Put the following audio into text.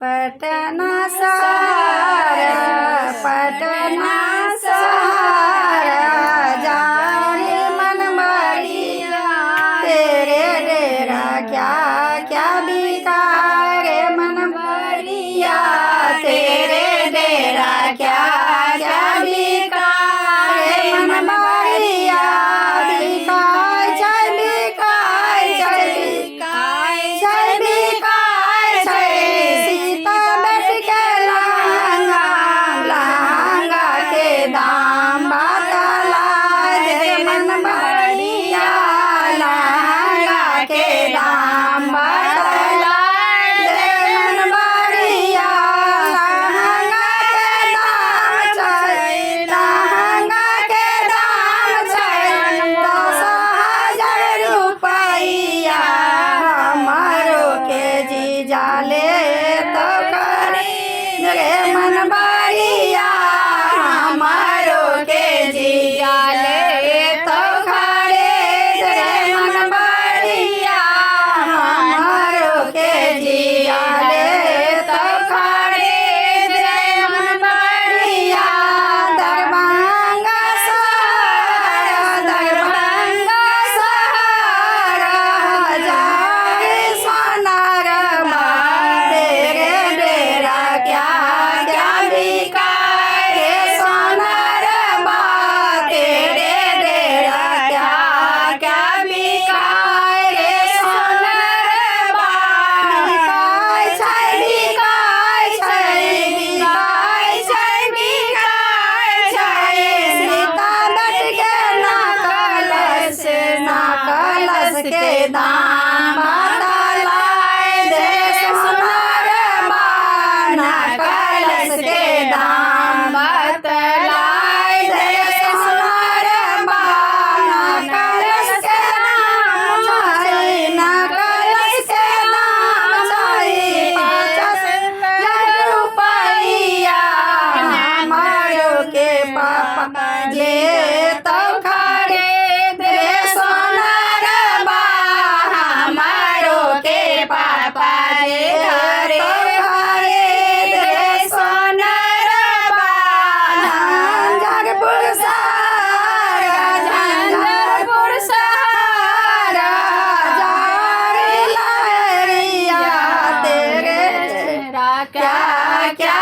पटना सहारा पटना सहारा जाने मन बढ़िया तेरे डेरा क्या क्या बिका रे मन बढ़िया तेरे डेरा क्या क्या बिका रे मन बढ़िया बिकाय छै बिकाय छै बिकाय छै बिकाय छै सीता बैठ के लहंगा लहंगा के दाम बतला दे मन बढ़िया लहंगा के दाम बतला दे मन बढ़िया लहंगा के दाम छै लहंगा के दाम छै 10,000 रुपैया हमारो के जीजा ले तो खरीद रे मन बढ़िया हमारो के जीजा ले तो खरीद रे मन बढ़िया हमारो के जीजा ले तो खरीद रे मन बढ़िया दरभंगा सहारा जाए सोनार तेरे डेरा क्या क्या बिका रे सोनार तेरे डेरा क्या क्या बिका रे सोनार बिकाय छै बिकाय छै बिकाय छै बिकाय छै सीता बैठ के नकलस के दाम बतलाय दे सोनार नकलस के दाम बतलाय दे सोनार नकलस के दाम छै नकलस के दाम छै 50,000 रुपैया हमारो के पापा जे तो खरीद रे सोनार हमारो के पापा जे खरीद रे सोनार झंझारपुर सहारा जारे लहरिया तेरे डेरा क्या क्या